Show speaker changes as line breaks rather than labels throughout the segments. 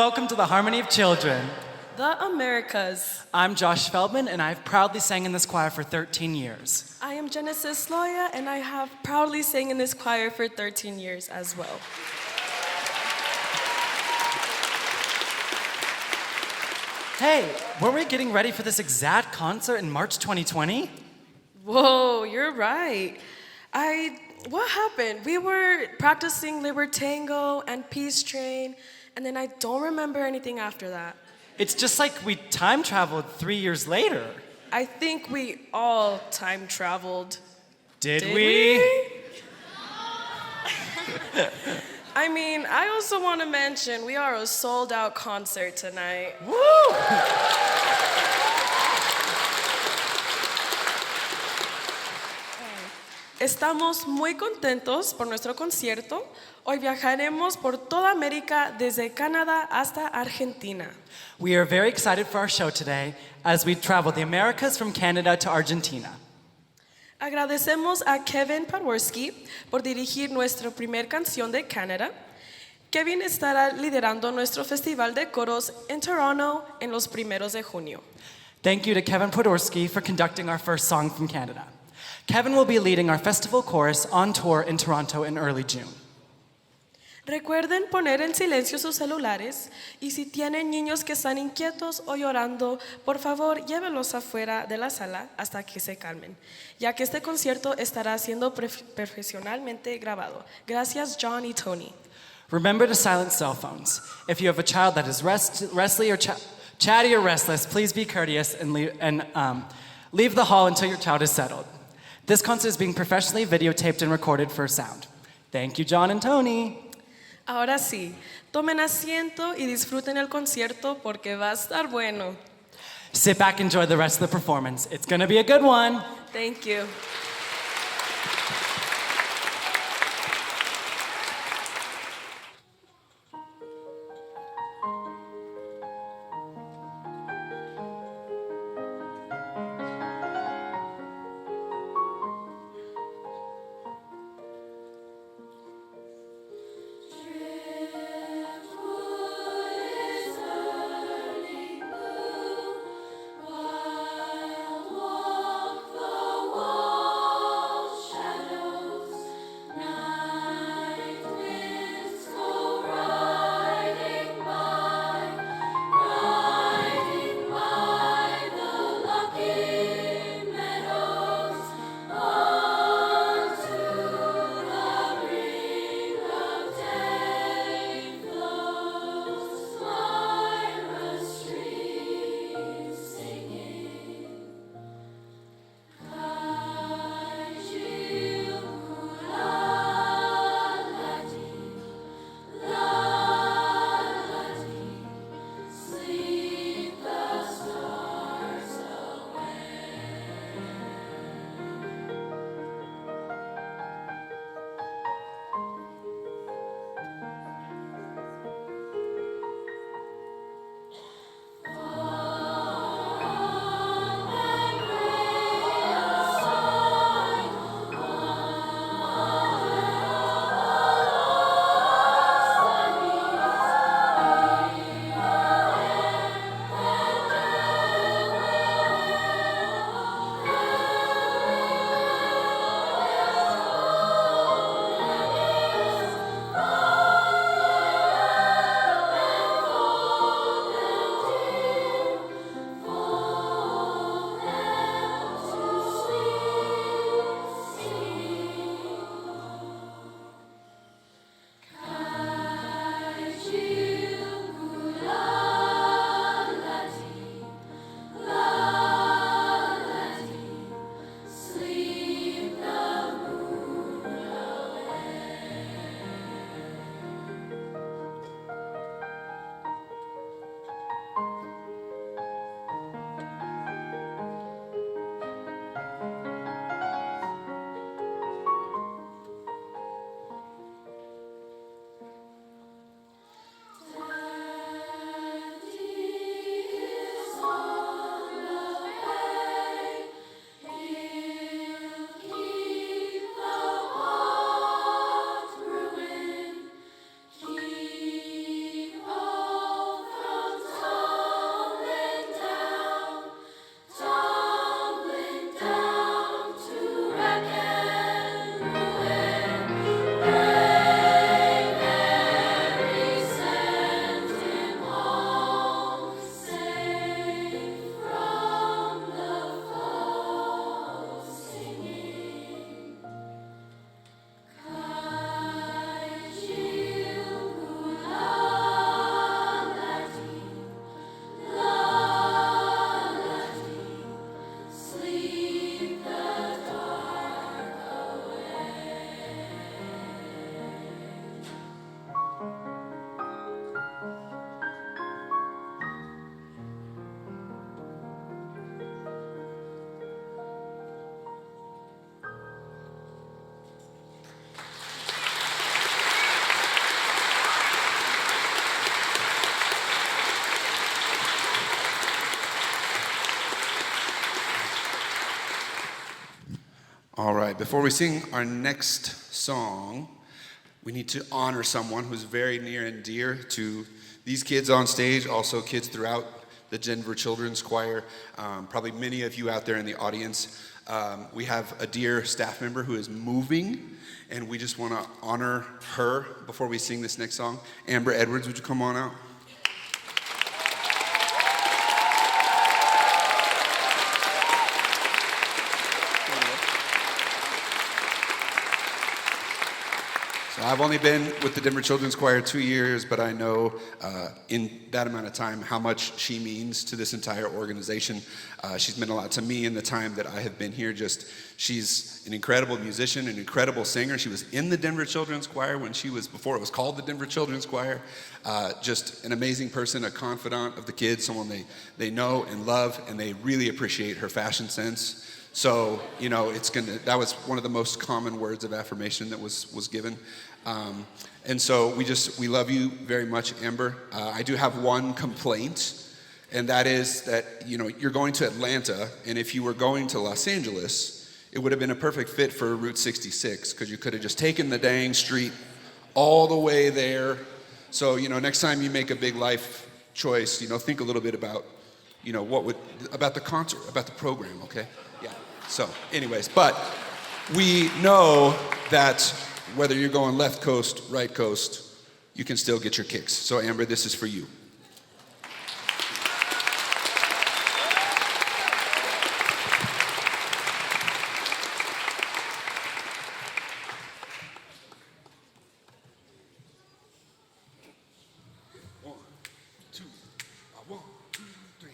Welcome to the Harmony of Children.
The Americas.
I'm Josh Feldman, and I've proudly sang in this choir for 13 years.
I am Genesis Loya, and I have proudly sang in this choir for 13 years as well.
Hey, weren't we getting ready for this exact concert in March 2020?
Whoa, you're right. What happened? We were practicing Libertango and Peace Train, and then I don't remember anything after that.
It's just like we time traveled 3 years later.
I think we all time traveled.
Did we?
I mean, I also want to mention we are a sold-out concert tonight.
Woo!
Estamos muy contentos por nuestro concierto. Hoy viajaremos por toda América, desde Canadá hasta Argentina.
We are very excited for our show today as we travel the Americas from Canada to Argentina.
Agradecemos a Kevin Paworski por dirigir nuestra primer canción de Canadá. Kevin estará liderando nuestro festival de coros en Toronto en los primeros de junio.
Thank you to Kevin Podorski for conducting our first song from Canada. Kevin will be leading our festival chorus on tour in Toronto in early June.
Recuerden poner en silencio sus celulares y si tienen niños que están inquietos o llorando, por favor llévenlos afuera de la sala hasta que se calmen, ya que este concierto estará siendo profesionalmente grabado. Gracias, John y Tony.
Remember to silence cell phones. If you have a child that is restless or chatty or restless, please be courteous and leave the hall until your child is settled. This concert is being professionally videotaped and recorded for sound. Thank you, John and Tony.
Ahora sí, tomen asiento y disfruten el concierto porque va a estar bueno.
Sit back and enjoy the rest of the performance. It's going to be a good one.
Thank you.
Walk the wall. right, before we sing our next song, we need to honor someone who's very near and dear to these kids on stage, also kids throughout the Denver Children's Choir, probably many of you out there in the audience. We have a dear staff member who is moving, and we just want to honor her before we sing this next song. Amber Edwards, would you come on out? I've only been with the Denver Children's Choir 2 years, but I know in that amount of time how much she means to this entire organization. She's meant a lot to me in the time that I have been here. She's an incredible musician, an incredible singer. She was in the Denver Children's Choir before it was called the Denver Children's Choir. Just an amazing person, a confidant of the kids, someone they know and love, and they really appreciate her fashion sense. So, that was one of the most common words of affirmation that was given. And so we love you very much, Amber. I do have one complaint, and that is that, you're going to Atlanta, and if you were going to Los Angeles, it would have been a perfect fit for Route 66, because you could have just taken the dang street all the way there. So, next time you make a big life choice, think a little bit about, about the concert, about the program, okay? Yeah. So, anyways, but we know that whether you're going left coast, right coast, you can still get your kicks. So, Amber, this is for you. One, two, three.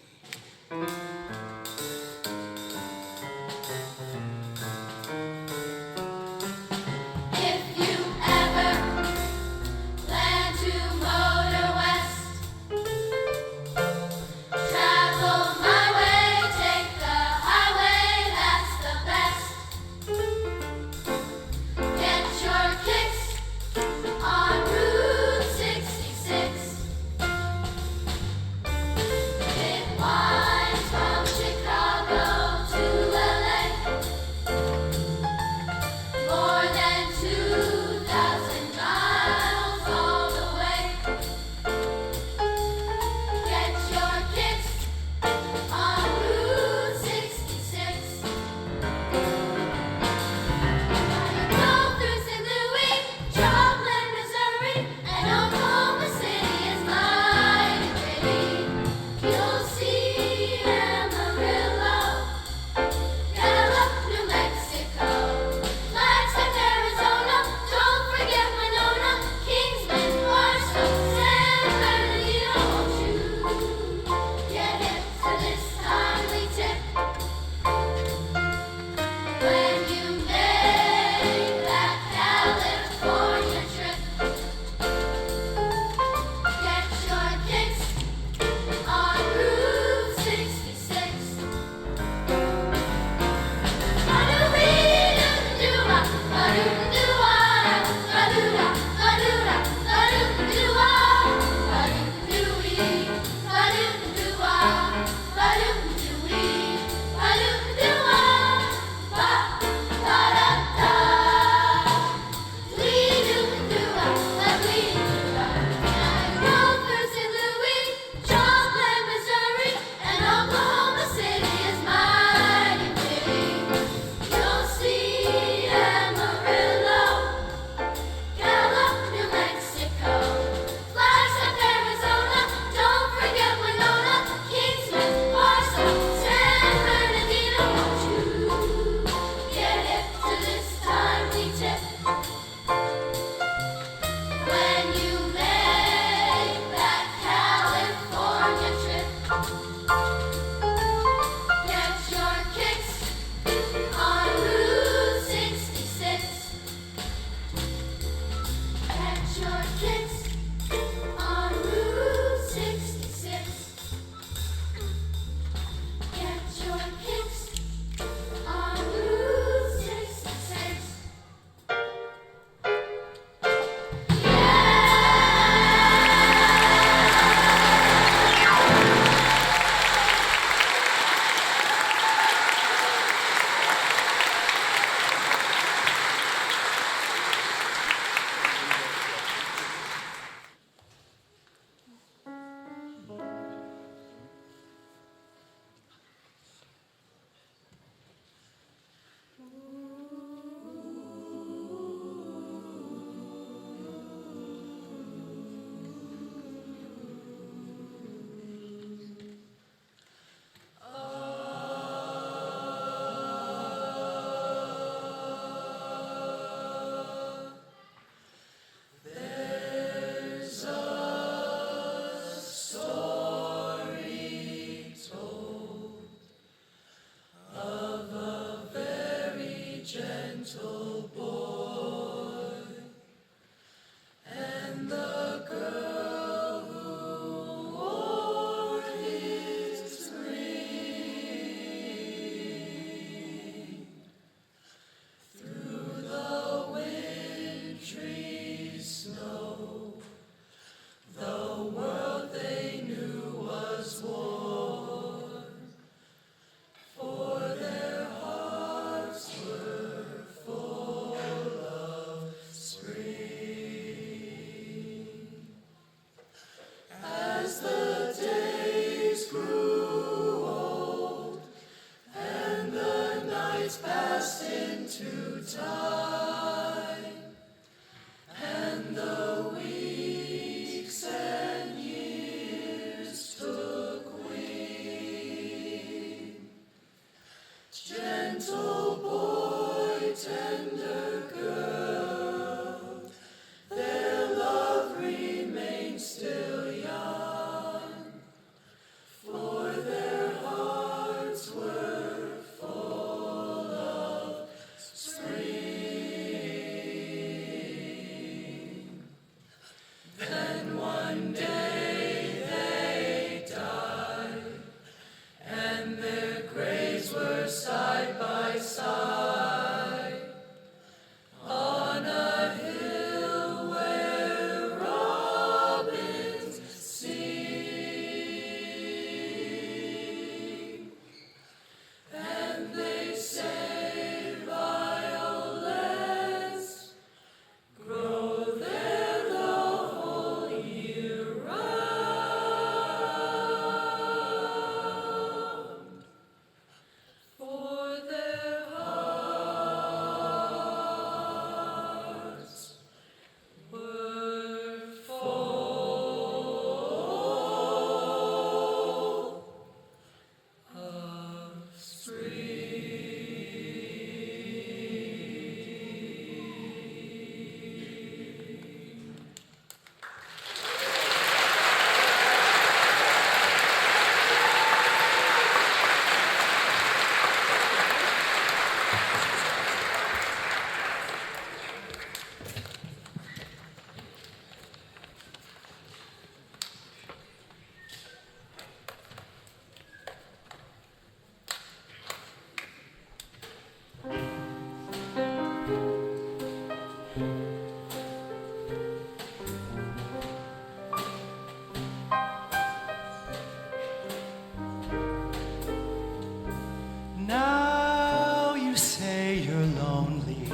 Now you say you're lonely.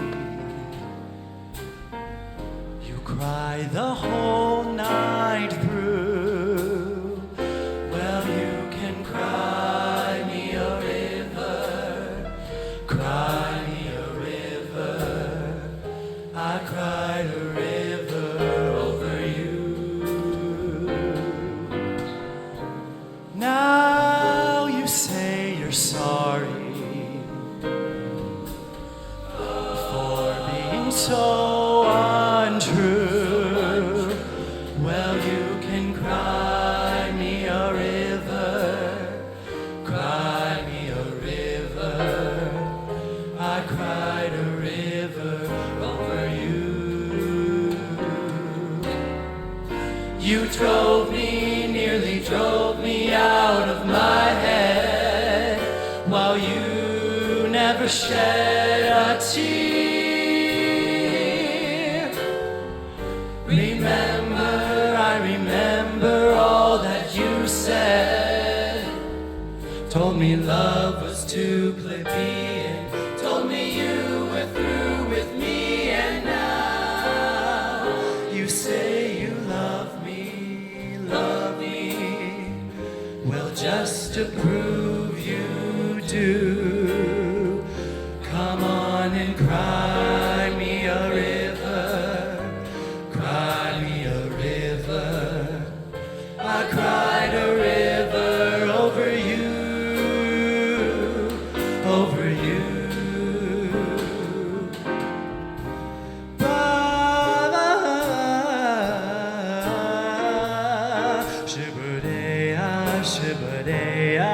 You cry the whole night through. Well, you can cry me a river. Cry me a river. I cried a river over you. Now you say you're sorry for being so untrue. Well, you can cry me a river, cry me a river. I cried a river over you. You drove me, nearly drove me out of my head, while you never shed a tear. Remember, I remember all that you said. Told me love was too plebeian. Told me you were through with me, and now you say you love me, love me. Well, just to prove you do, come on and cry me a river, cry me a river. I cried a river over you, over you. Shibadea, shibadea.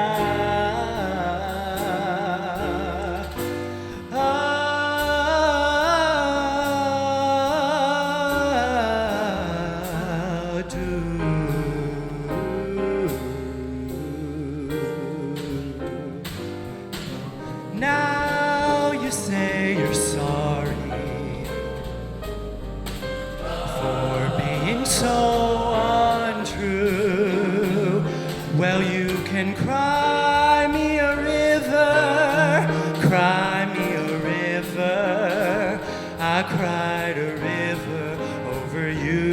Now you say you're sorry for being so untrue. Well, you can cry me a river, cry me a river. I cried a river over you.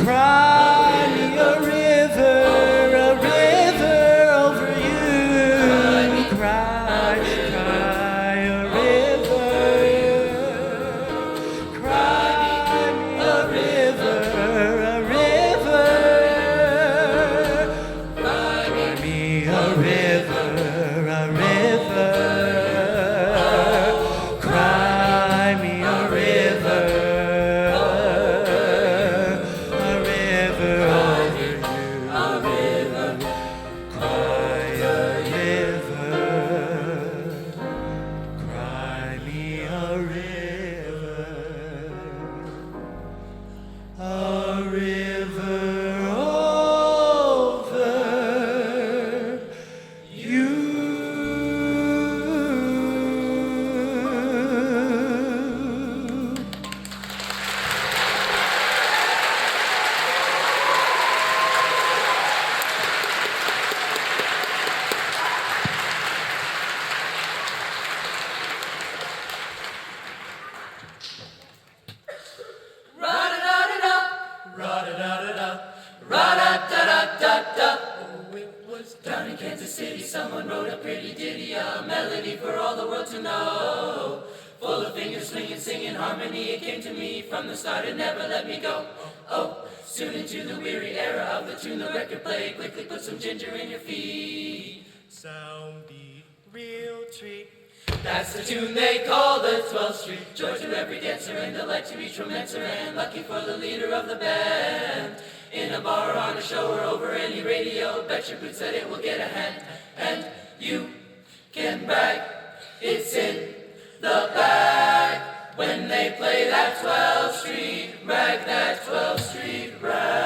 Cry
melody for all the world to know. Full of fingers swinging, singing harmony, it came to me from the start and never let me go. Oh, soon into the weary era of the tune the record played. Quickly put some ginger in your feet.
Sound beat, real treat.
That's the tune they call the 12th Street. Joy to every dancer and delight to each romancer, and lucky for the leader of the band. In a bar, on a show, or over any radio, bet your boots that it will get a hand. And you can brag, it's in the bag. When they play that 12th Street rag, that 12th Street rag.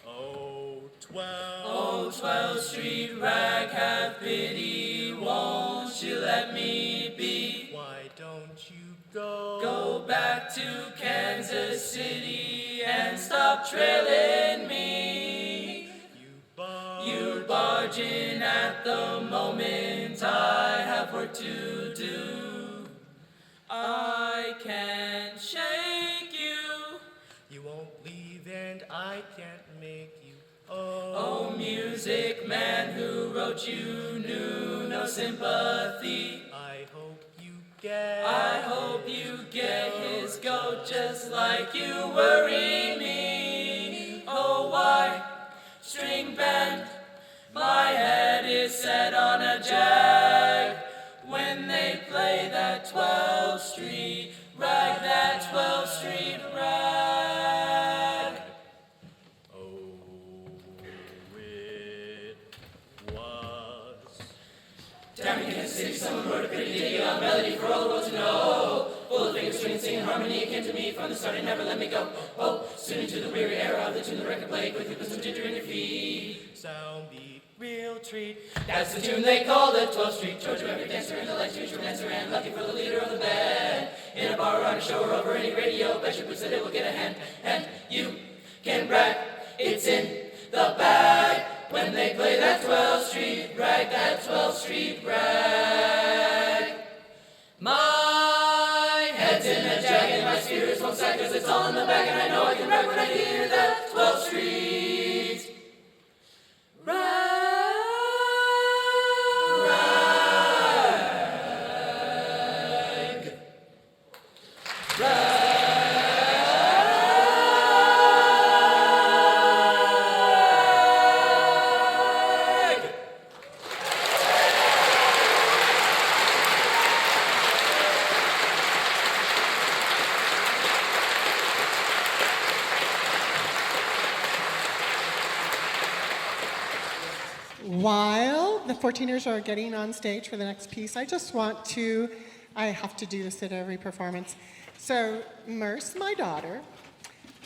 Oh, 12.
Oh, 12th Street rag, have pity, won't you let me be?
Why don't you go?
Go back to Kansas City and stop trailing me. You barge in at the moment, I have work to do. I can't shake you.
You won't leave and I can't make you.
Oh, music man who wrote you knew no sympathy.
I hope you get.
I hope you get his goat just like you worry me. Oh, why string band? My head is set on a jag. When they play that 12th Street rag, that 12th Street rag.
Oh, it was.
Down in Kansas City, someone wrote a pretty ditty, a melody for all the world to know. Full of fingers swinging, singing harmony, it came to me from the start and never let me go. Oh, soon into the weary era of the tune the record played. Quickly put some ginger in your feet.
Sound beat, real treat.
That's the tune they call the 12th Street. Joy to every dancer and delight to each romancer, and lucky for the leader of the band. In a bar, or on a show, or over any radio, bet your boots that it will get a hand. And you can brag, it's in the bag. When they play that 12th Street rag, that 12th Street rag. My head's in a jag and my spirits won't sag, 'cause it's all in the bag, and I know I can brag when I hear that 12th Street rag.
While the 14ers are getting on stage for the next piece, I have to do this at every performance. So Merce, my daughter,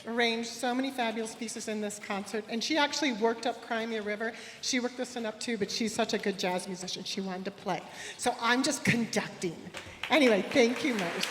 arranged so many fabulous pieces in this concert, and she actually worked up Crimea River. She worked this one up too, but she's such a good jazz musician, she wanted to play. So I'm just conducting. Anyway, thank you, Merce.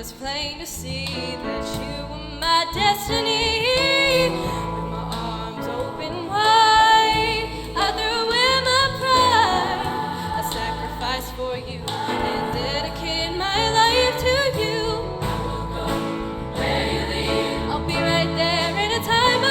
was plain to see that you were my destiny. With my arms open wide, I threw in my pride. I sacrificed for you and dedicated my life to you. I will go where you lead. I'll be right there in a time of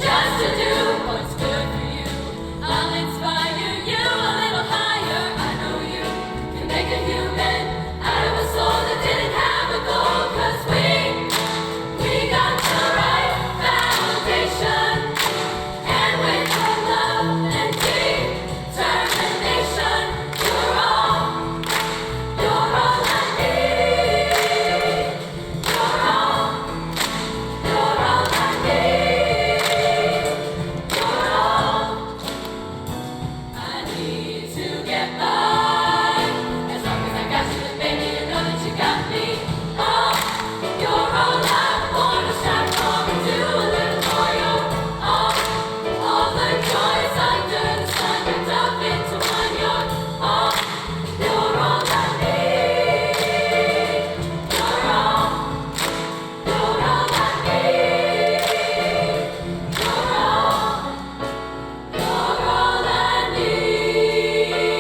just to do what's good for you. I'll inspire you a little higher. I know you can make a human out of a soul that didn't have a goal. 'Cause we got the right foundation, and with your love and determination, you're all I need. You're all I need. You're all I need to get by. As long as I got you, then baby, you know that you got me. Oh, you're all I wanna strive for and do a little more. You're all the joys under the sun wrapped up into one. You're all I need. You're all I need. You're all I need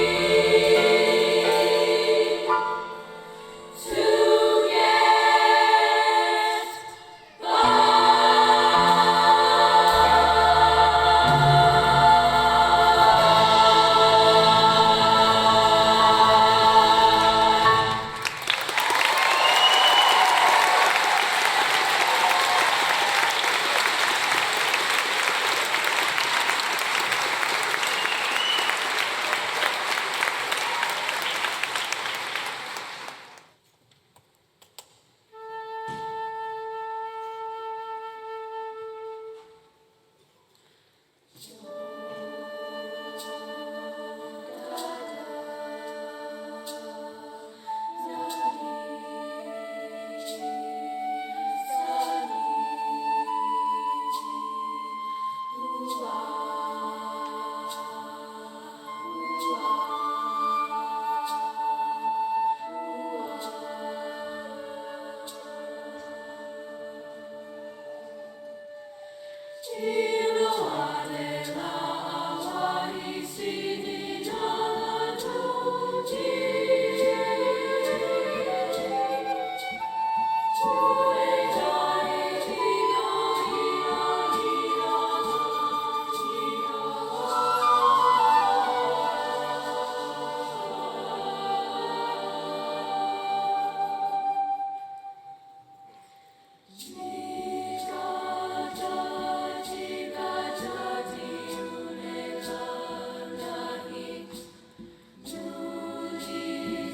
to get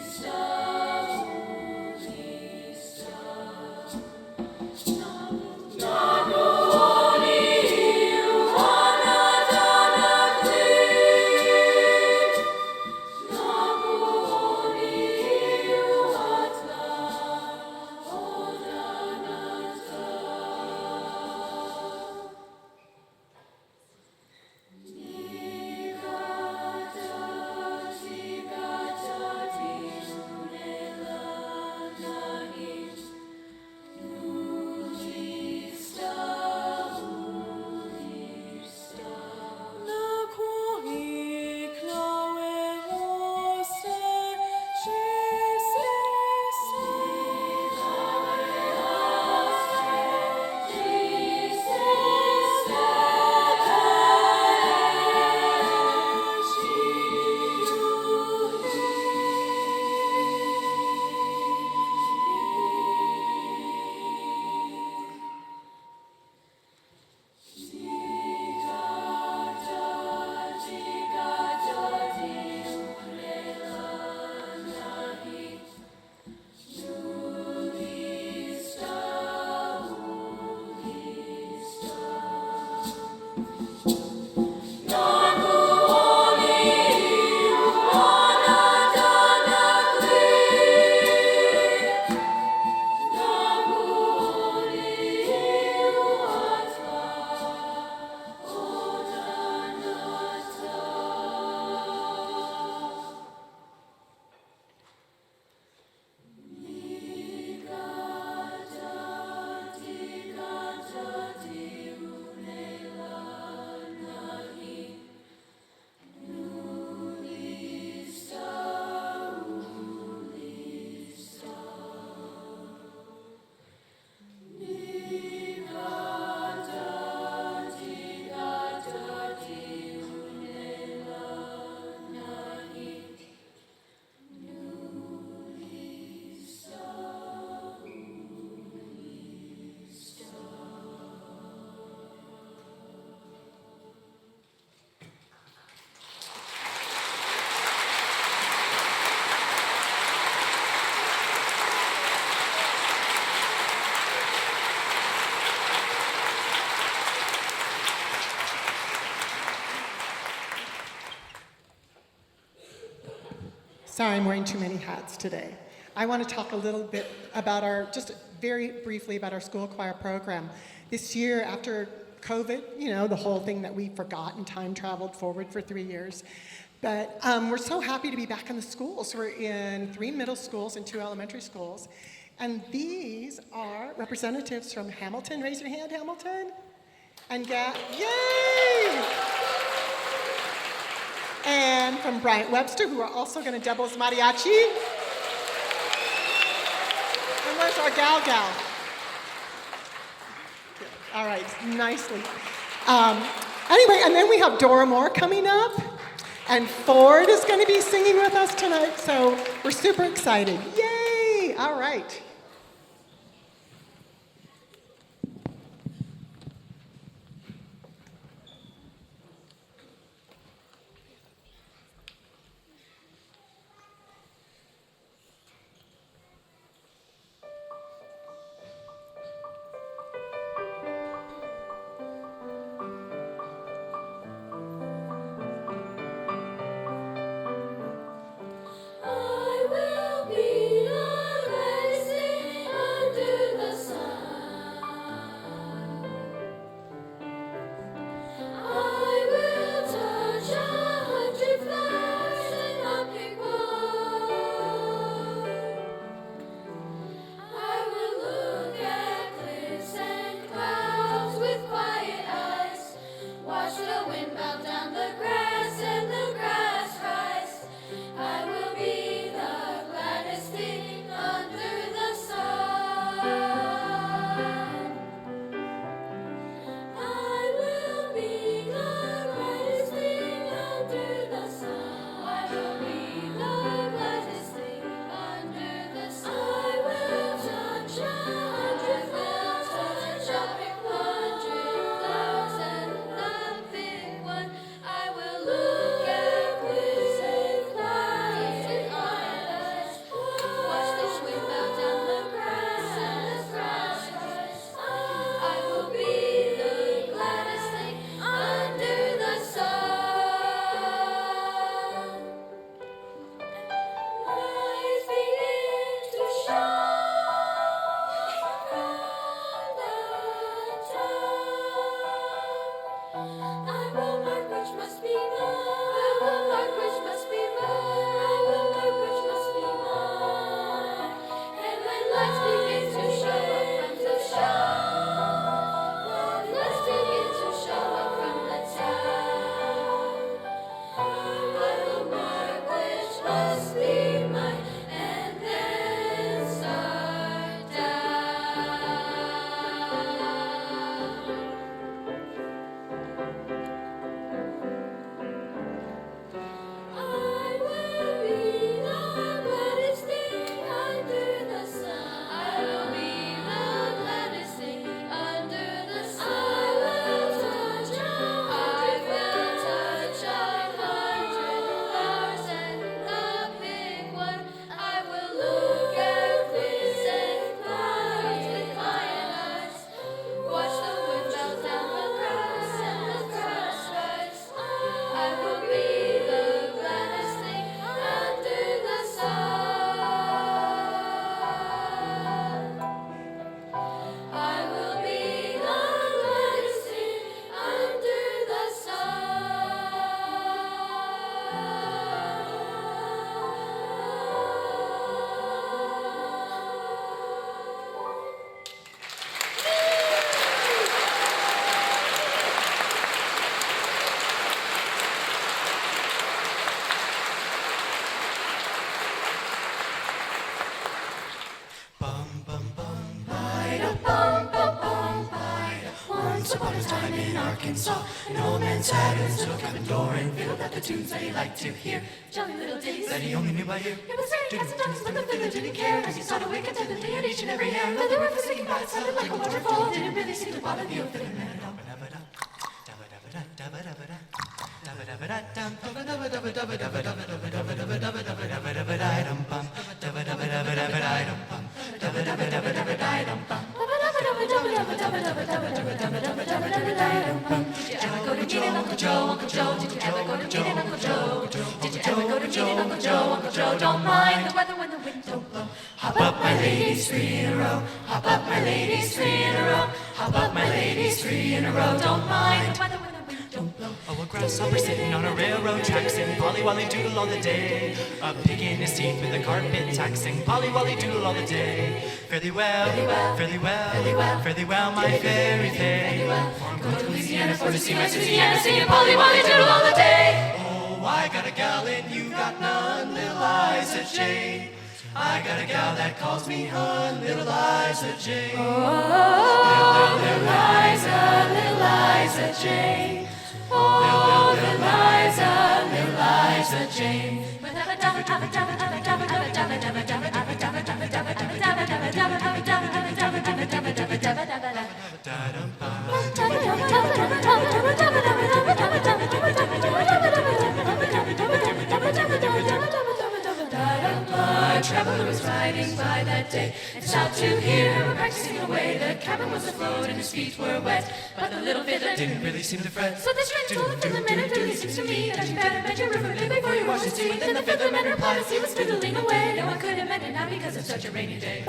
Sorry, I'm wearing too many hats today. I want to talk a little bit about just very briefly about our school choir program. This year, after COVID, the whole thing that we forgot and time traveled forward for 3 years. But we're so happy to be back in the schools. We're in 3 middle schools and 2 elementary schools. And these are representatives from Hamilton. Raise your hand, Hamilton. And yay! And from Bryant Webster, who are also going to double as mariachi. And where's our gal? All right, nicely. Anyway, and then we have Dora Moore coming up. And Ford is going to be singing with us tonight, so we're super excited. Yay! All right.
I will be the blessing under the sun. I will touch 100 flowers and not pick one. I will look at cliffs and clouds with quiet eyes. Watch the wind bow down the grass and the grass rise. I will be the gladdest thing under the sun. I will be the brightest thing under the sun. I will be the gladdest thing under the sun. I will touch 100 flowers, touch 100 flowers and not pick one. I will look at cliffs and clouds with quiet eyes. Watch the wind bow down the grass and the grass rise. I will be the gladdest thing under the sun. Lights begin to shine from the town. I will mark which must be mine. I will mark which must be mine. I will mark which must be mine. And when lights begin to show up from the town, when lights begin to show up from the town, I will mark which must be mine, and then start down. I will be the gladdest thing under the sun. I will be the gladdest thing under the sun. I will touch 100 flowers and not pick one. I will look at cliffs and clouds with quiet eyes. Watch the wind bow down the grass and the grass rise. I will be the gladdest thing under the sun. I will be the gladdest thing under the
Once upon a time in Arkansas, an old man sat in his little cabin door and fiddled out the tunes that he liked to hear.
Jolly little ditties.
That he only knew by ear.
It was very cats and dogs, but the fiddler didn't care. As he sawed away contentedly at each and every hair.
But the river singing by it sounded like a waterfall. Didn't really seem to bother the old fiddler man at all.
Did you ever go to meet an Uncle Joe, Uncle Joe? Did you ever go to meet an Uncle Joe? Did you ever go to meet an Uncle Joe, Uncle Joe? Don't
ladies, 3 in a row. Hop up, my ladies, 3 in a row. Hop up, my ladies, 3 in a row. Don't mind the weather when the wind don't blow. Oh, a grasshopper sitting on a railroad track, sing Polly Wolly Doodle all the day. A pig in his teeth with a carpet tack, sing Polly Wolly Doodle all the day. Fairly well, fairly well, fairly well, fairly well, my fairy fay. I'm going to Louisiana for to see my Susiana, singing Polly Wolly Doodle all the day. Oh, I got a gal and you got none, little Liza Jane. I got a gal that calls me hun, little Liza Jane. Oh, little Liza Jane. Oh, little Liza Jane. A traveler was riding by that day and stopped to hear her practicing away. The cabin was afloat and his feet were wet, but the little fiddler didn't really seem to fret. So the strange told the fiddler man, it really seems to me that you better bend your river pig before you wash his teeth. Then the fiddler man replied as he was fiddling away, no one could have meant it now because it's such a rainy day.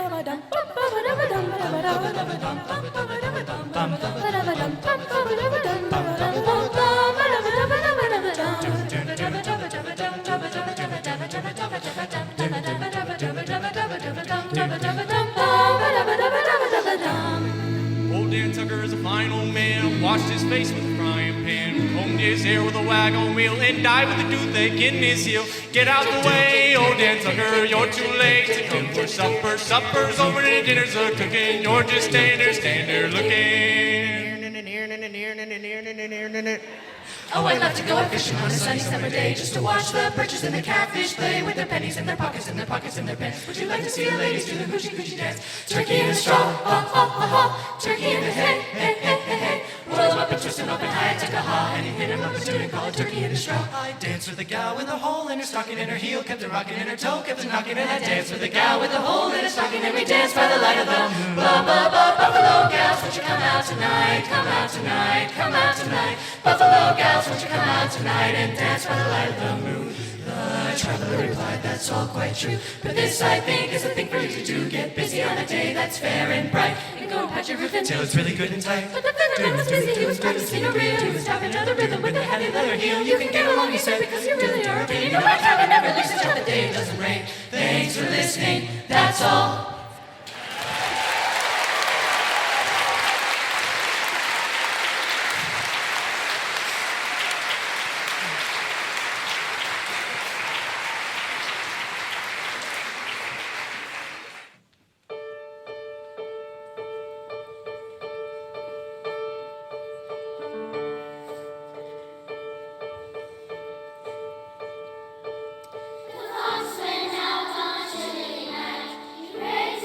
Old Dan Tucker is a fine old man, washed his face with a frying pan, combed his hair with a wagon wheel, and died with a toothache in his heel. Get out the way, old Dan Tucker, you're too late to come for supper. Supper's over and dinner's a cooking, you're just stand there looking.
Oh, I'd love to go fishing on a sunny summer day just to watch the perches and the catfish play with their pennies in their pockets and their pockets in their pants. Would you like to see the ladies do the hoochie coochie dance? Turkey in a straw, ha ha ha ha. Turkey in a hay, hey hey hey hey. Roll him up and twist him up and high, take a ha, and he hit him up and tune and call it turkey in a straw. I danced with a gal with a hole in her stocking and her heel kept a rocking in her toe, kept a knocking, and I danced with a gal with a hole in her stocking and we danced by the light of the moon. Blah blah blah, buffalo gals, won't you come out tonight? Come out tonight, come out tonight. Buffalo gals, won't you come out tonight and dance by the light of the moon? The traveler replied, that's all quite true, but this I think is a thing for you to do. Get busy on a day that's fair and bright, and go patch your roof until it's really good and tight. But the fiddler man was busy, he was practicing a reel. He was tapping out the rhythm with a heavy leather heel. You can get along, he said, because you really are a pain. No, my cabin never leaves until the day it doesn't rain. Thanks for listening, that's all.
The fox went out on a chilly night. He prayed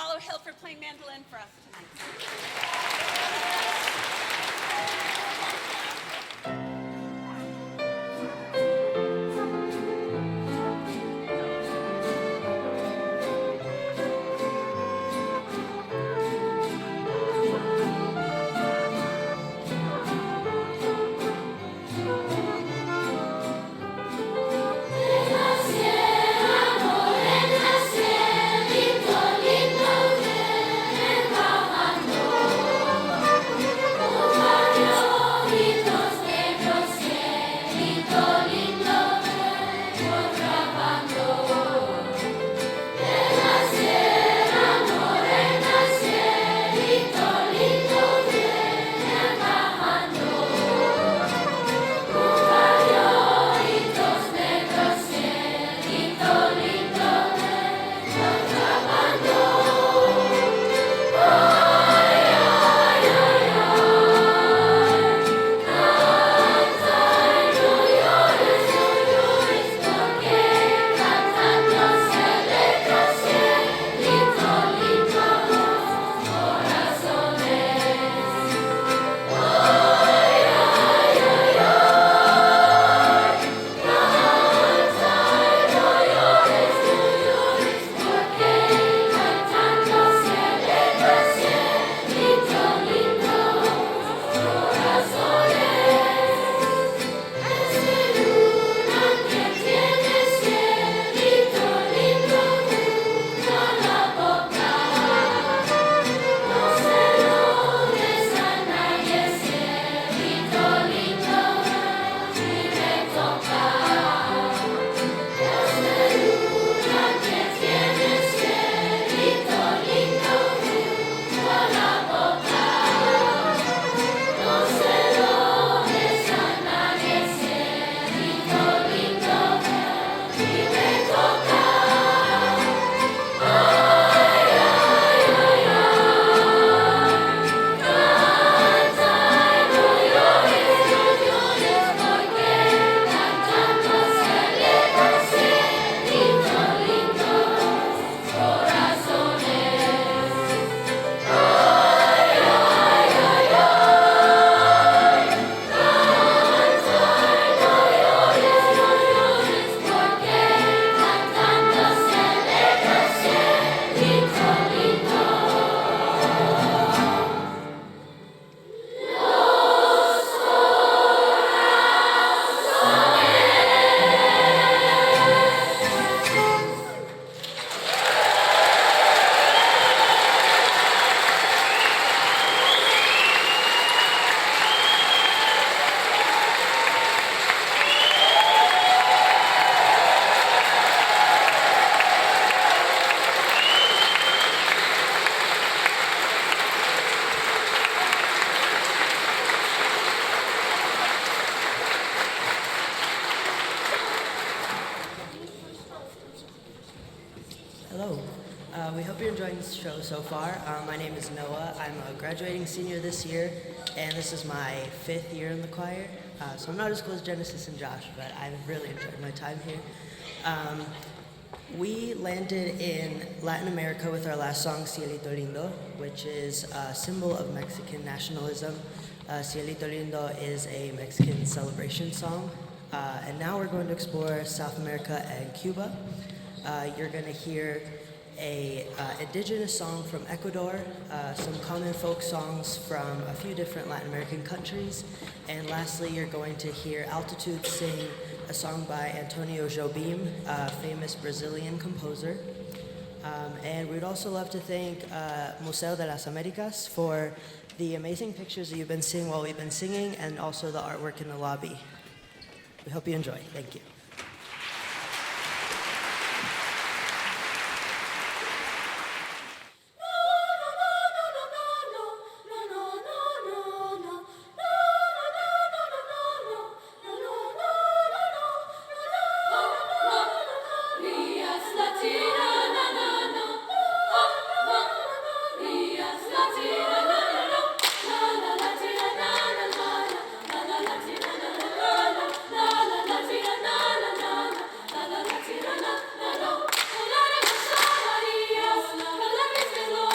$1 for playing mandolin for us tonight.
Hello. We hope you're enjoying this show so far. My name is Noah. I'm a graduating senior this year, and this is my 5th year in the choir. So I'm not as cool as Genesis and Josh, but I've really enjoyed my time here. We landed in Latin America with our last song, Cielito Lindo, which is a symbol of Mexican nationalism. Cielito Lindo is a Mexican celebration song. And now we're going to explore South America and Cuba. You're going to hear a indigenous song from Ecuador, some common folk songs from a few different Latin American countries, and lastly, you're going to hear Altitude sing a song by Antonio Jobim, a famous Brazilian composer. And we'd also love to thank Museo de las Americas for the amazing pictures that you've been seeing while we've been singing, and also the artwork in the lobby. We hope you enjoy. Thank you.
La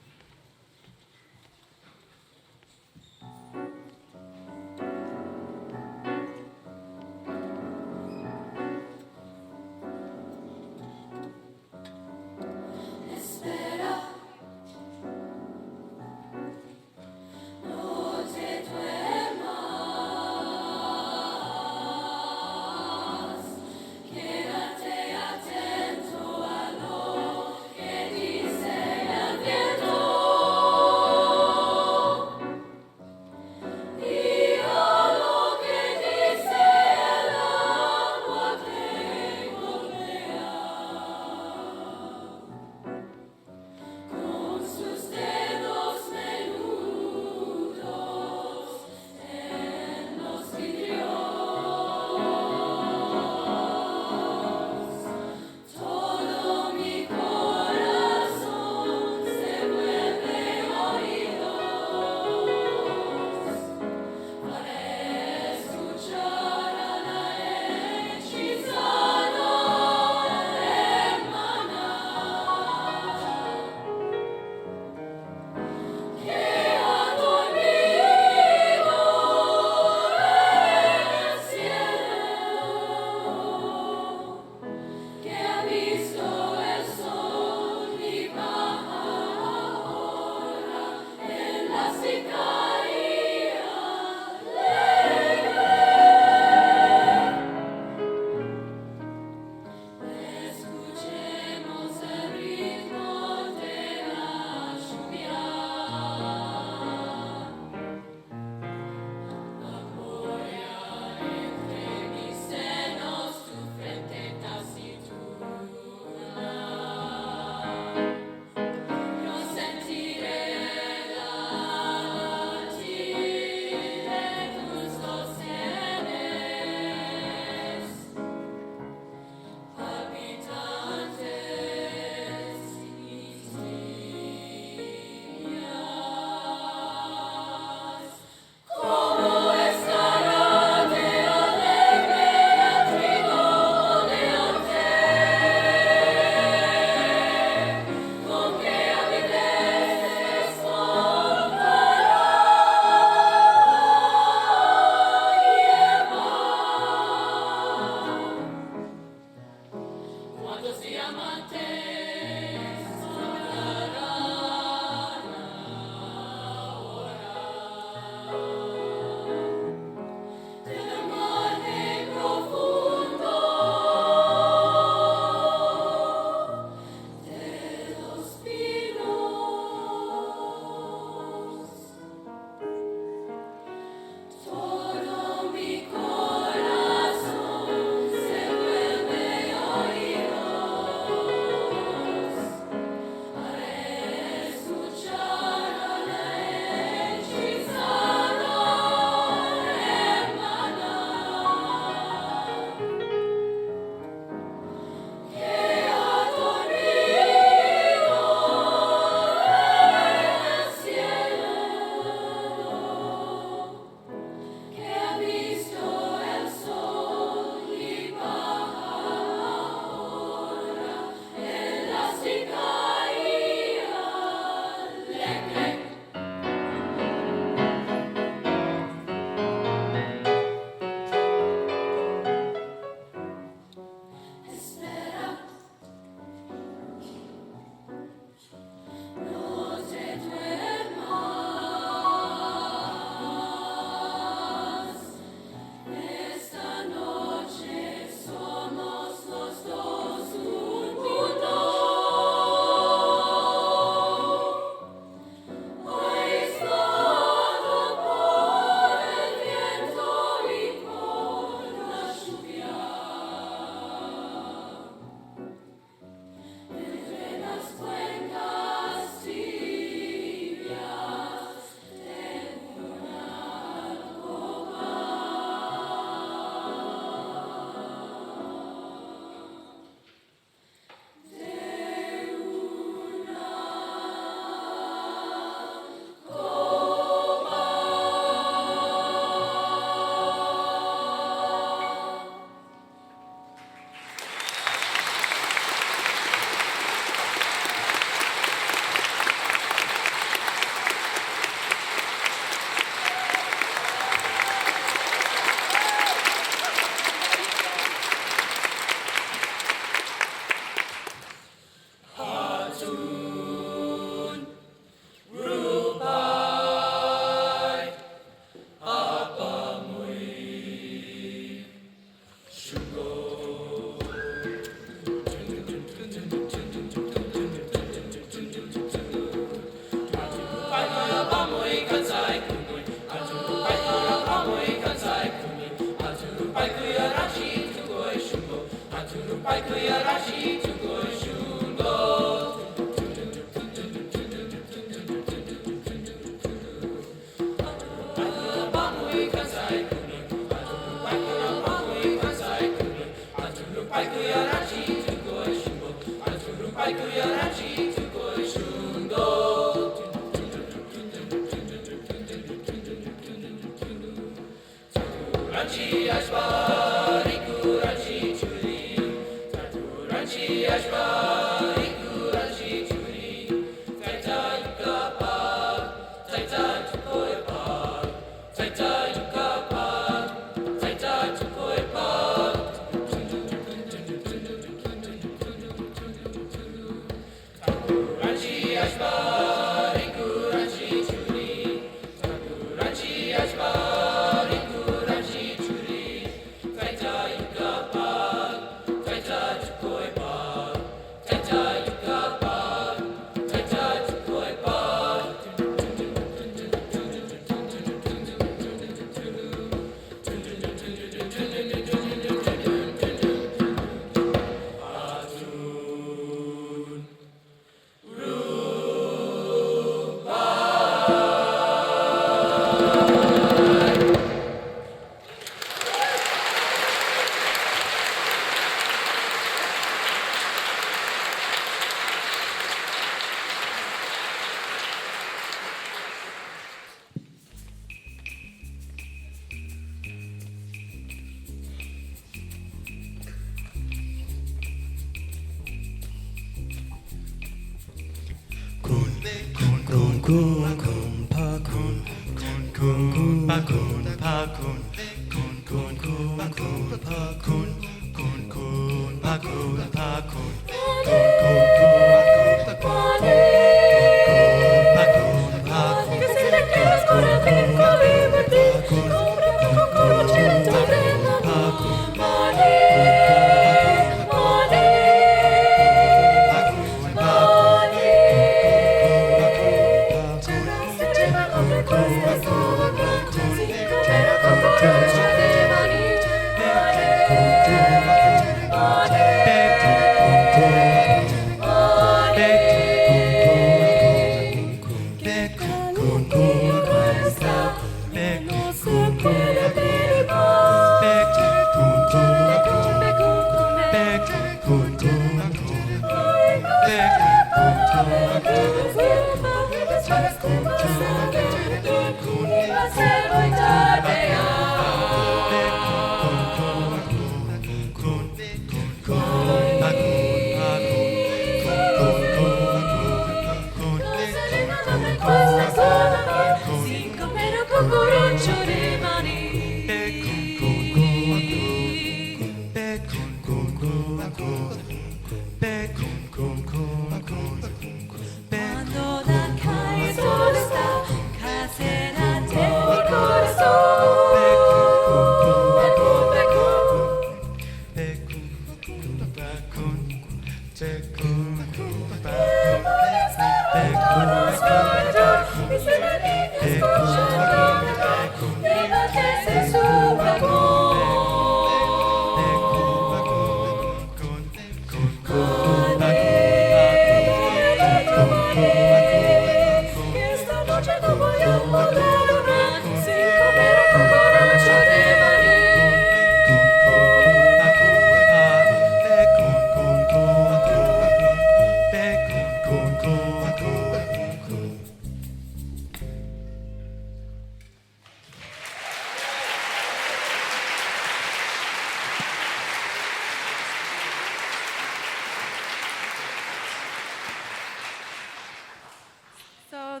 So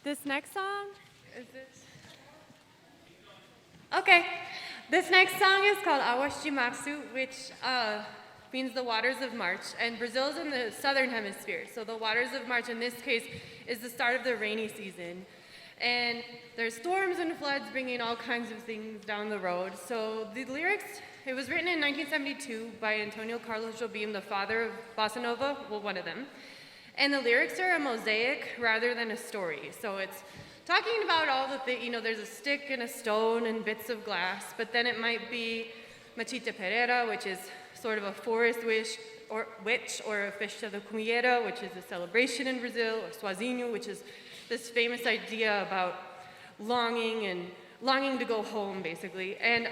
this next song is this. Okay, this next song is called Aguas de Março, which means the waters of March, and Brazil is in the southern hemisphere, so the waters of March in this case is the start of the rainy season. And there's storms and floods bringing all kinds of things down the road. So the lyrics, it was written in 1972 by Antonio Carlos Jobim, the father of Bossa Nova, well, one of them. And the lyrics are a mosaic rather than a story. So it's talking about all the things, there's a stick and a stone and bits of glass, but then it might be Machita Pereira, which is sort of a forest witch or a fish of the Cumieira, which is a celebration in Brazil, or Sozinho, which is this famous idea about longing to go home, basically. And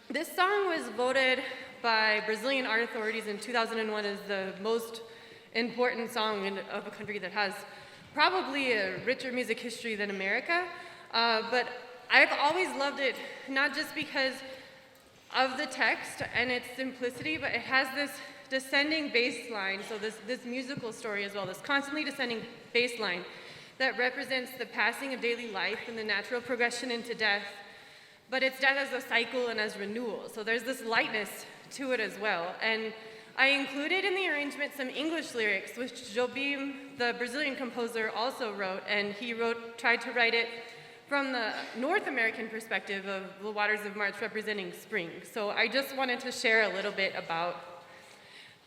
this song was voted by Brazilian art authorities in 2001 as the most important song of a country that has probably a richer music history than America. But I've always loved it, not just because of the text and its simplicity, but it has this descending bass line, so this musical story as well, this constantly descending bass line that represents the passing of daily life and the natural progression into death, but it's death as a cycle and as renewal. So there's this lightness to it as well. And I included in the arrangement some English lyrics, which Jobim, the Brazilian composer, also wrote, and he tried to write it from the North American perspective of the waters of March representing spring. So I just wanted to share a little bit about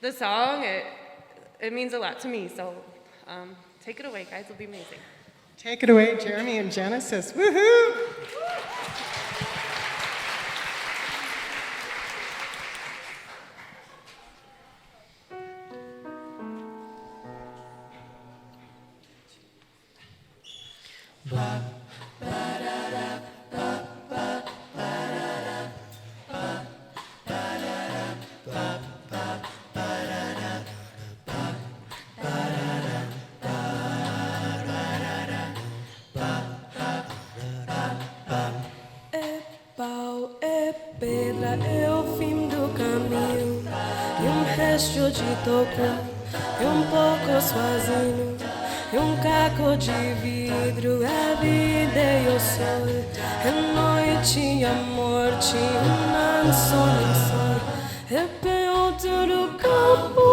the song. It means a lot to me, so take it away, guys. It'll be amazing.
Take it away, Jeremy and Genesis. Woohoo!
resto de toco e pouco sozinho e caco de vidro. A vida e o sol, a noite e a morte, manso lençol, é perto do campo.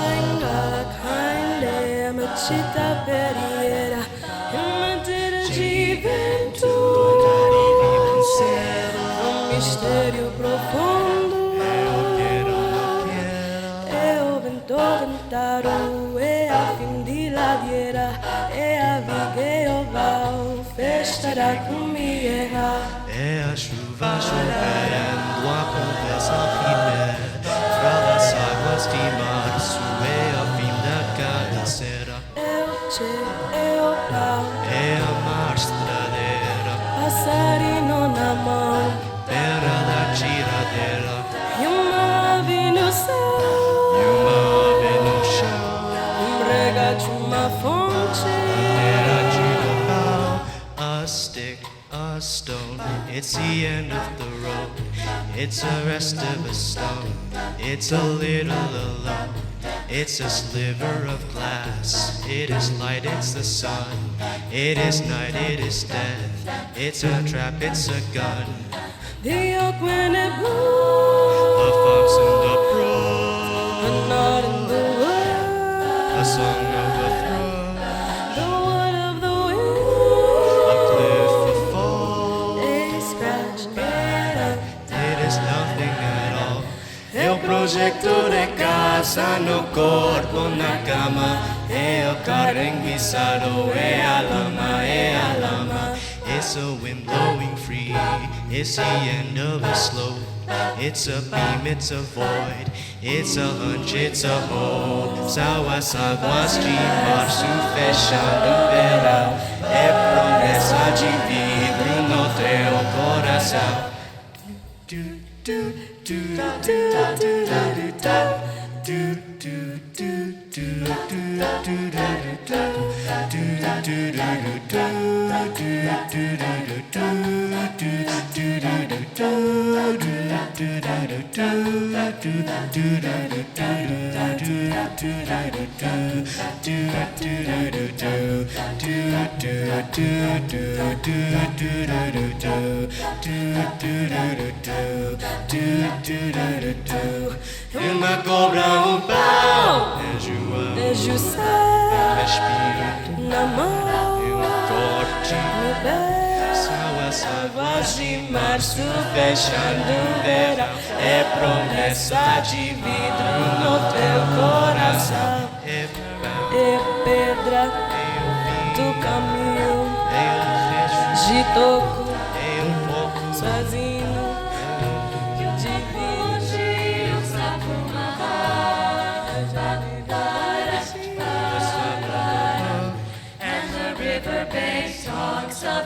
Ainda caem machita perieira, madeira de vento, mistério profundo. É o vento ventaro, é a fim de ladeira, é a viga e o val, festa da comida.
É a chuva chovendo, a conversa rir, fradas águas de março, é a fim da cabeceira.
É o tchê, é o pau,
é a marstradeira,
passarinho na mão,
terra da tiradeira,
e uma ave no céu,
e uma ave no chão,
rega de uma fonte,
terra de local, a stick, a stone, it's the end of the road, it's the rest of a stone, it's a little alone, it's a sliver of glass, it is light, it's the sun, it is night, it is death, it's a trap, it's a gun,
the oak when it blows,
a fox in the brook,
a knot in the wood,
a song of a throat,
the wood of the wind,
a cliff, a fall,
a scratch,
it is nothing at all. É o projeto de casa no corpo, na cama, é o carro enguiçado, é a lama, it's a wind blowing free, it's the end of a slope, it's a beam, it's a void, it's a hunch, it's a hole, são as águas de março fechando o verão, é promessa de vidro no teu coração. Uma cobra, pau,
beijo sal,
respiro
na mão,
corte,
no pé,
são as
águas de março fechando o verão, é promessa de vidro no teu coração,
é
pedra do caminho, de toco, sozinho,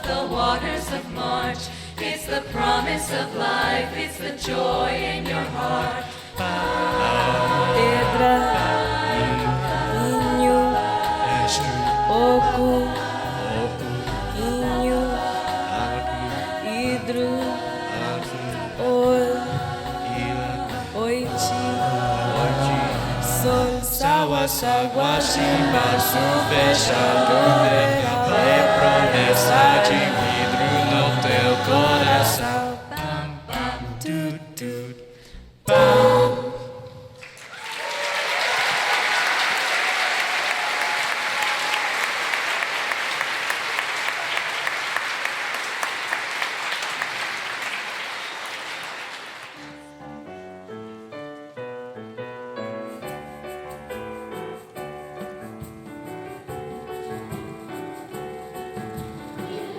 the waters of March. It's the promise of life, it's the joy in your heart.
Pedra, inyo, oku, inyo, idru, oi, oichi, sol, sawa, sagua, shimba, fechado,
é promessa de vidro no teu coração.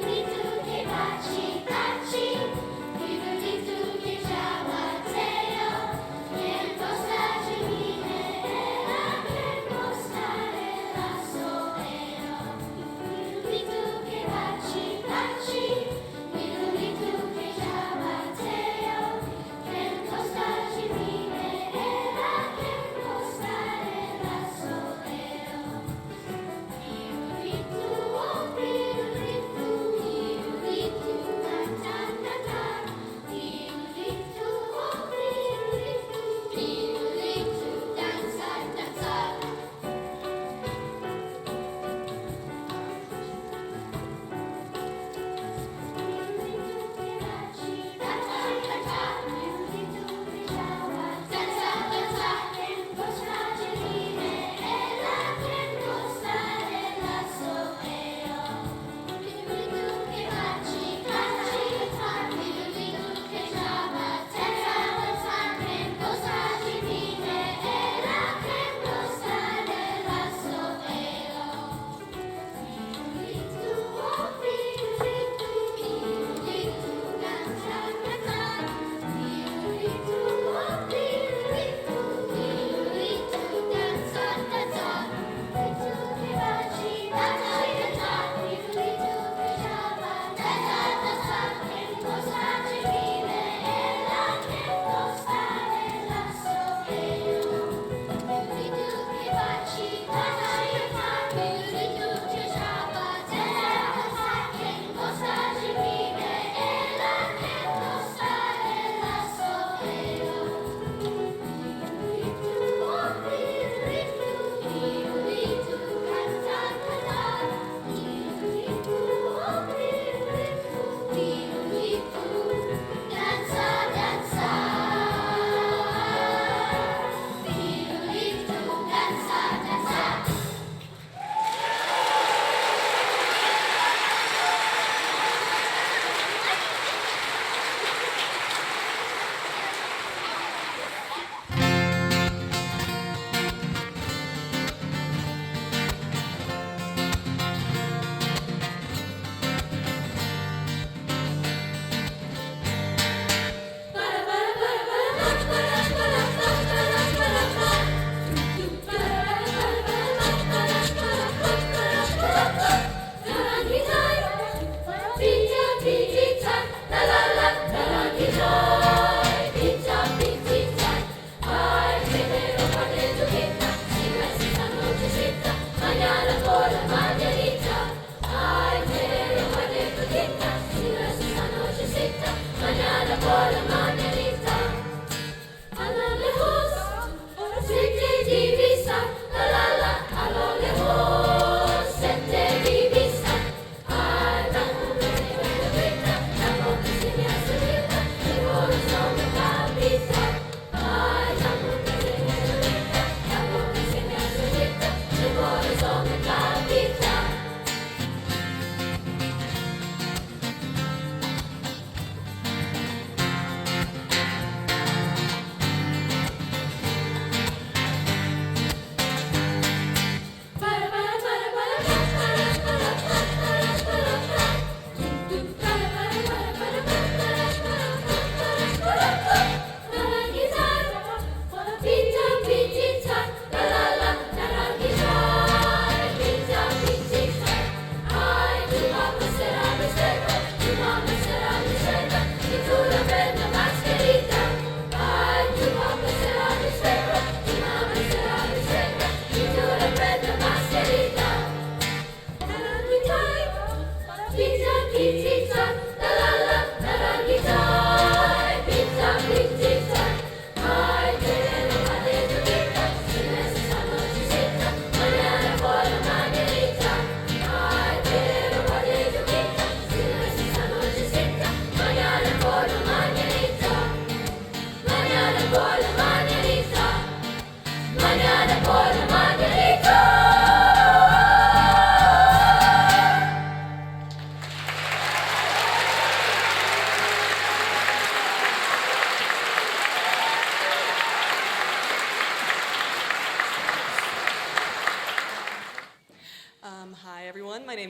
Need to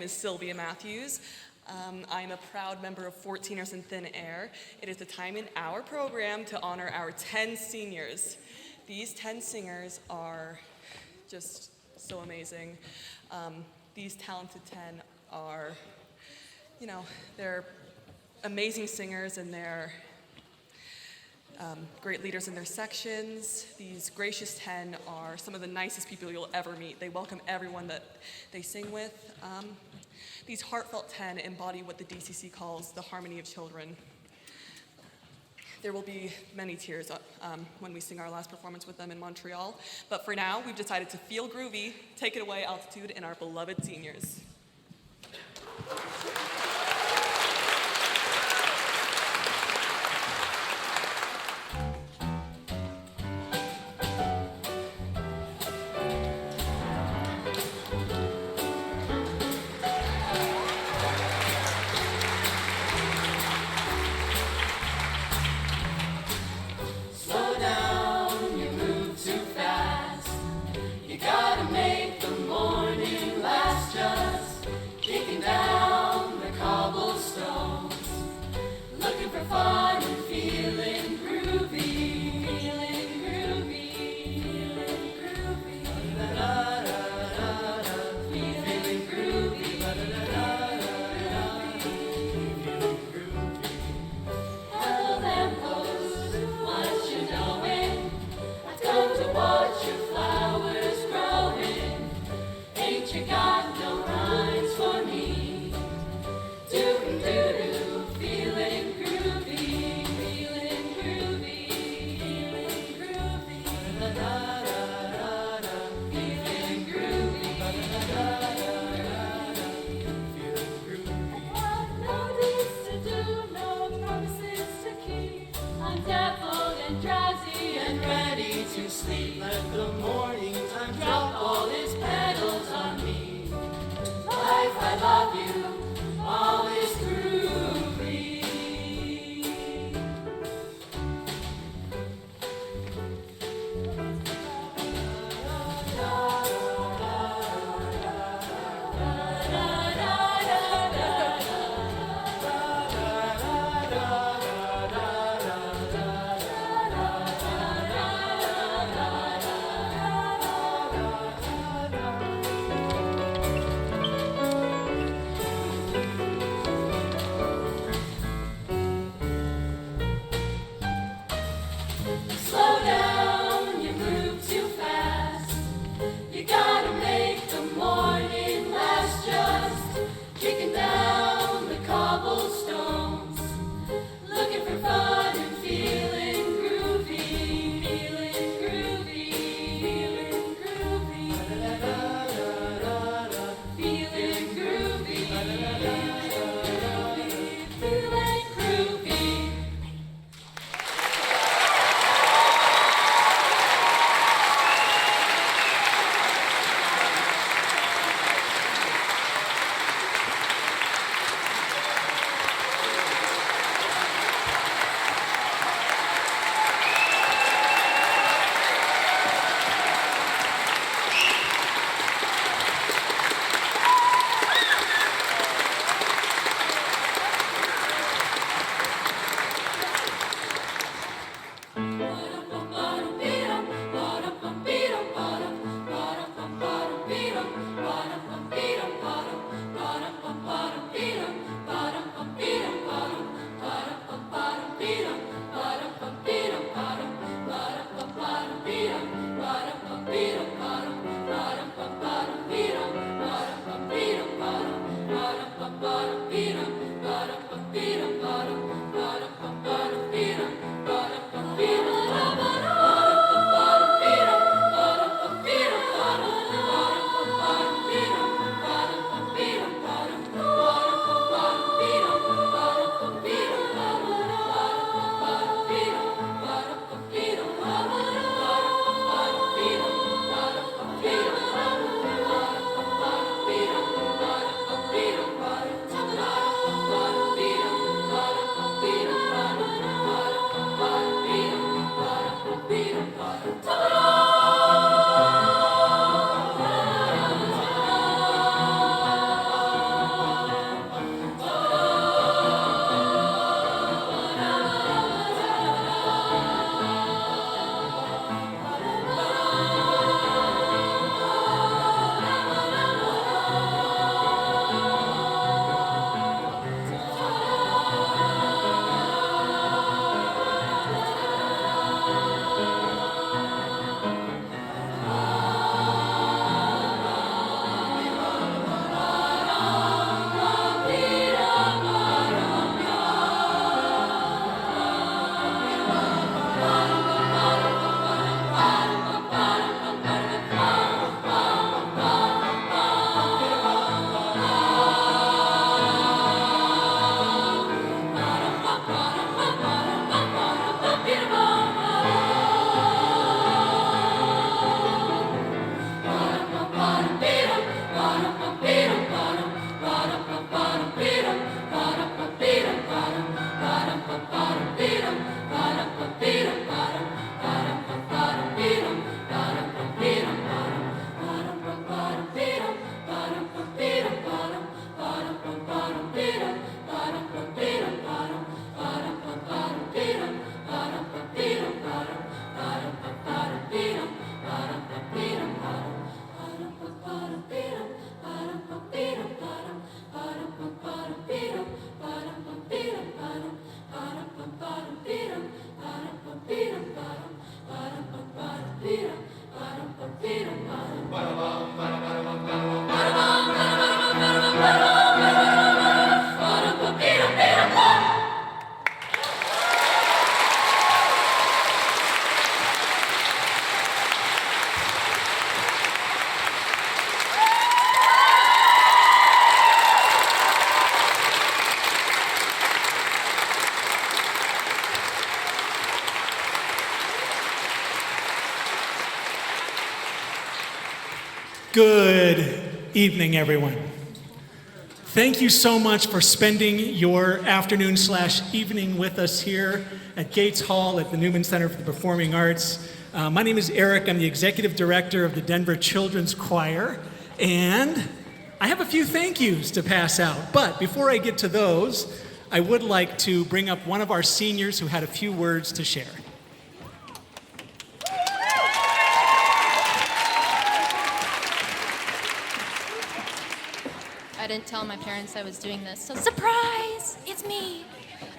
is Sylvia Matthews. I'm a proud member of 14ers in Thin Air. It is the time in our program to honor our 10 seniors. These 10 singers are just so amazing. These talented 10 are, they're amazing singers, and they're great leaders in their sections. These gracious 10 are some of the nicest people you'll ever meet. They welcome everyone that they sing with. These heartfelt 10 embody what the DCC calls the harmony of children. There will be many tears when we sing our last performance with them in Montreal, but for now, we've decided to feel groovy, take it away, Altitude, and our beloved seniors.
Slow down, you move too fast. You gotta make the morning last. Just kicking down the cobblestones, looking for fun and feeling groovy, feeling groovy, feeling groovy. Feeling groovy. Hello lamppost, what you knowin'? I've come to watch your flowers growing. Ain't you got no rhymes for me? Doo-doo-doo-doo, feeling groovy, feeling groovy, feeling groovy. Feeling groovy. No deeds to do, no promises to keep. I'm dappled and drowsy and ready to sleep. Let the morning time drop all its petals on me. Life, I love you, all is groovy.
Good evening, everyone. Thank you so much for spending your afternoon/evening with us here at Gates Hall at the Newman Center for the Performing Arts. My name is Eric. I'm the executive director of the Denver Children's Choir, and I have a few thank yous to pass out. But before I get to those, I would like to bring up one of our seniors who had a few words to share.
I didn't tell my parents I was doing this, so surprise! It's me!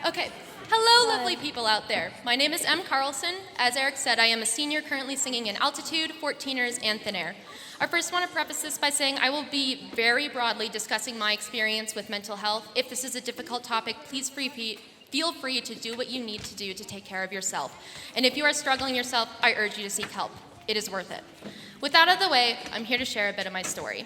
Okay, hello lovely people out there. My name is Em Carlson. As Eric said, I am a senior currently singing in Altitude, 14ers, and Thin Air. I first want to preface this by saying I will be very broadly discussing my experience with mental health. If this is a difficult topic, please feel free to do what you need to do to take care of yourself. And if you are struggling yourself, I urge you to seek help. It is worth it. With that out of the way, I'm here to share a bit of my story.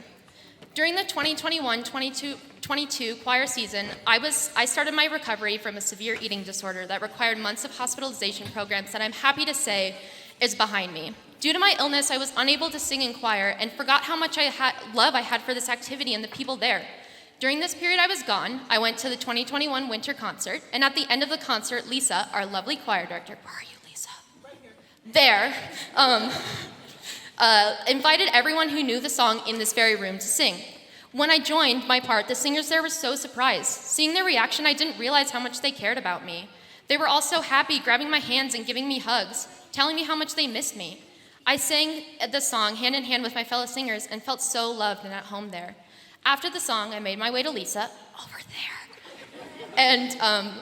During the 2021-22 choir season, I started my recovery from a severe eating disorder that required months of hospitalization programs that I'm happy to say is behind me. Due to my illness, I was unable to sing in choir and forgot how much love I had for this activity and the people there. During this period I was gone, I went to the 2021 winter concert, and at the end of the concert, Lisa, our lovely choir director, where are you, Lisa? Right here. There, invited everyone who knew the song in this very room to sing. When I joined my part, the singers there were so surprised. Seeing their reaction, I didn't realize how much they cared about me. They were all so happy, grabbing my hands and giving me hugs, telling me how much they missed me. I sang the song hand in hand with my fellow singers and felt so loved and at home there. After the song, I made my way to Lisa, over there. And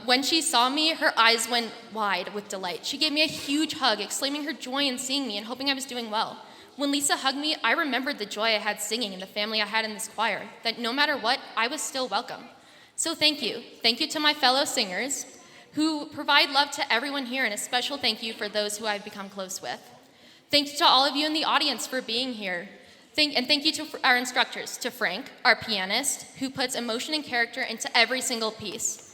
when she saw me, her eyes went wide with delight. She gave me a huge hug, exclaiming her joy in seeing me and hoping I was doing well. When Lisa hugged me, I remembered the joy I had singing and the family I had in this choir, that no matter what, I was still welcome. So thank you. Thank you to my fellow singers who provide love to everyone here, and a special thank you for those who I've become close with. Thank you to all of you in the audience for being here. And thank you to our instructors, to Frank, our pianist, who puts emotion and character into every single piece.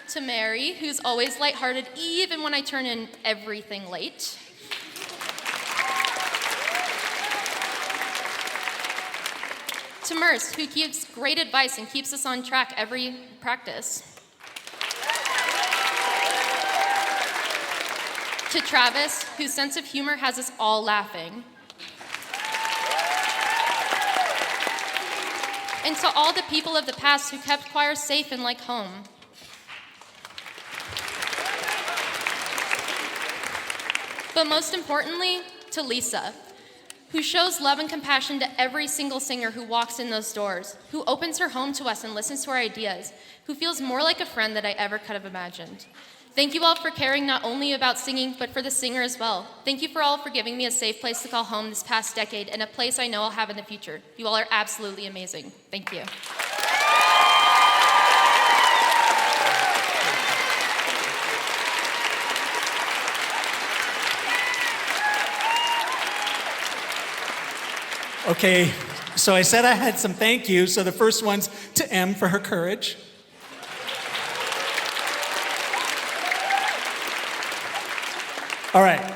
To Mary, who's always lighthearted, even when I turn in everything late. To Merce, who gives great advice and keeps us on track every practice. To Travis, whose sense of humor has us all laughing. And to all the people of the past who kept choir safe and like home. But most importantly, to Lisa, who shows love and compassion to every single singer who walks in those doors, who opens her home to us and listens to our ideas, who feels more like a friend than I ever could have imagined. Thank you all for caring not only about singing, but for the singer as well. Thank you for all for giving me a safe place to call home this past decade and a place I know I'll have in the future. You all are absolutely amazing. Thank you.
Okay, so I said I had some thank yous. So the first one's to Em for her courage. All right,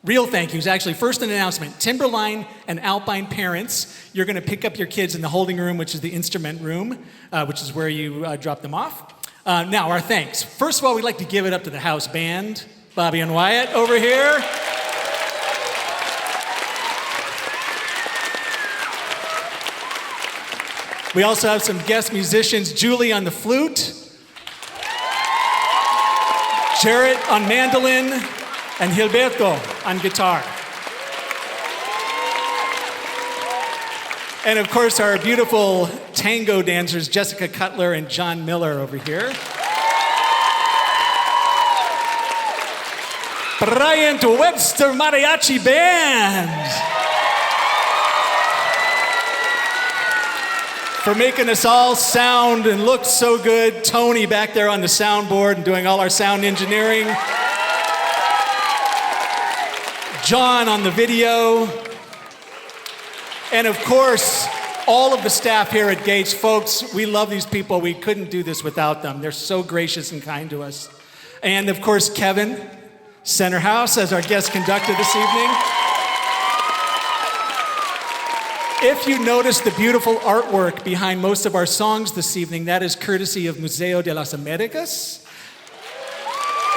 real thank yous. Actually, first an announcement. Timberline and Alpine parents, you're going to pick up your kids in the holding room, which is the instrument room, which is where you drop them off. Now, our thanks. First of all, we'd like to give it up to the house band, Bobby and Wyatt over here. We also have some guest musicians, Julie on the flute, Jarrett on mandolin, and Gilberto on guitar. And of course, our beautiful tango dancers, Jessica Cutler and John Miller over here. Bryant Webster Mariachi Band for making us all sound and look so good. Tony back there on the soundboard and doing all our sound engineering. John on the video. And of course, all of the staff here at Gates. Folks, we love these people. We couldn't do this without them. They're so gracious and kind to us. And of course, Kevin, Center House, as our guest conductor this evening. If you notice the beautiful artwork behind most of our songs this evening, that is courtesy of Museo de las Americas.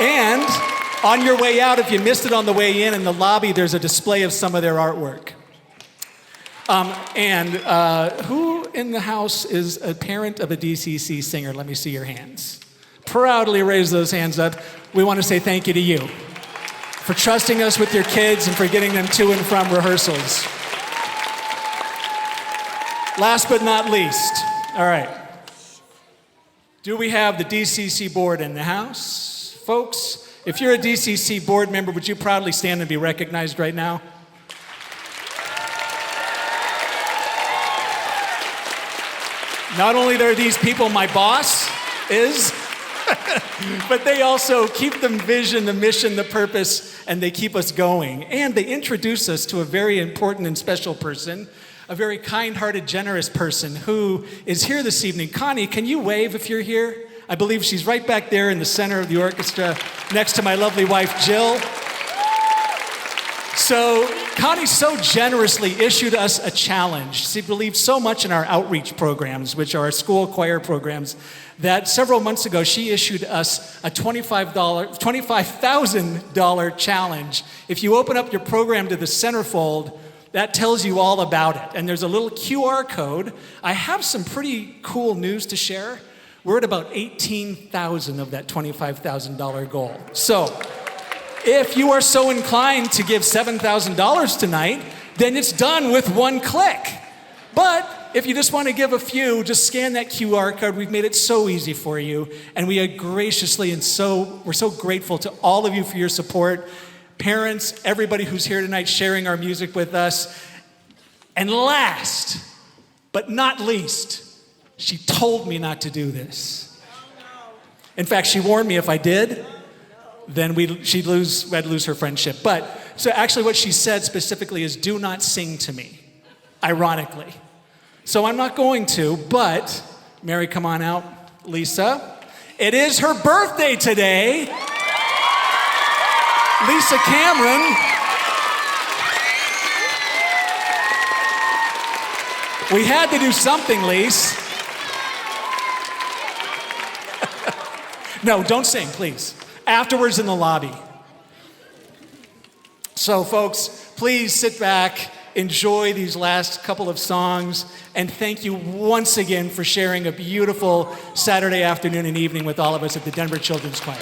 And on your way out, if you missed it on the way in the lobby, there's a display of some of their artwork. Who in the house is a parent of a DCC singer? Let me see your hands. Proudly raise those hands up. We want to say thank you to you for trusting us with your kids and for getting them to and from rehearsals. Last but not least, all right. Do we have the DCC board in the house? Folks, if you're a DCC board member, would you proudly stand and be recognized right now? Not only are these people my boss is, but they also keep the vision, the mission, the purpose, and they keep us going. And they introduce us to a very important and special person, a very kind-hearted, generous person who is here this evening. Connie, can you wave if you're here? I believe she's right back there in the center of the orchestra next to my lovely wife, Jill. So Connie so generously issued us a challenge. She believes so much in our outreach programs, which are our school choir programs, that several months ago she issued us a $25,000 challenge. If you open up your program to the centerfold, that tells you all about it. And there's a little QR code. I have some pretty cool news to share. We're at about 18,000 of that $25,000 goal. So if you are so inclined to give $7,000 tonight, then it's done with one click. But if you just want to give a few, just scan that QR code. We've made it so easy for you. And we are graciously we're so grateful to all of you for your support. Parents, everybody who's here tonight sharing our music with us. And last, but not least, she told me not to do this. In fact, she warned me if I did, then I'd lose her friendship. But, so actually what she said specifically is, do not sing to me, ironically. So I'm not going to, but, Mary, come on out. Lisa, it is her birthday today. Lisa Cameron. We had to do something, Lise. No, don't sing, please. Afterwards in the lobby. So, folks, please sit back, enjoy these last couple of songs, and thank you once again for sharing a beautiful Saturday afternoon and evening with all of us at the Denver Children's Choir.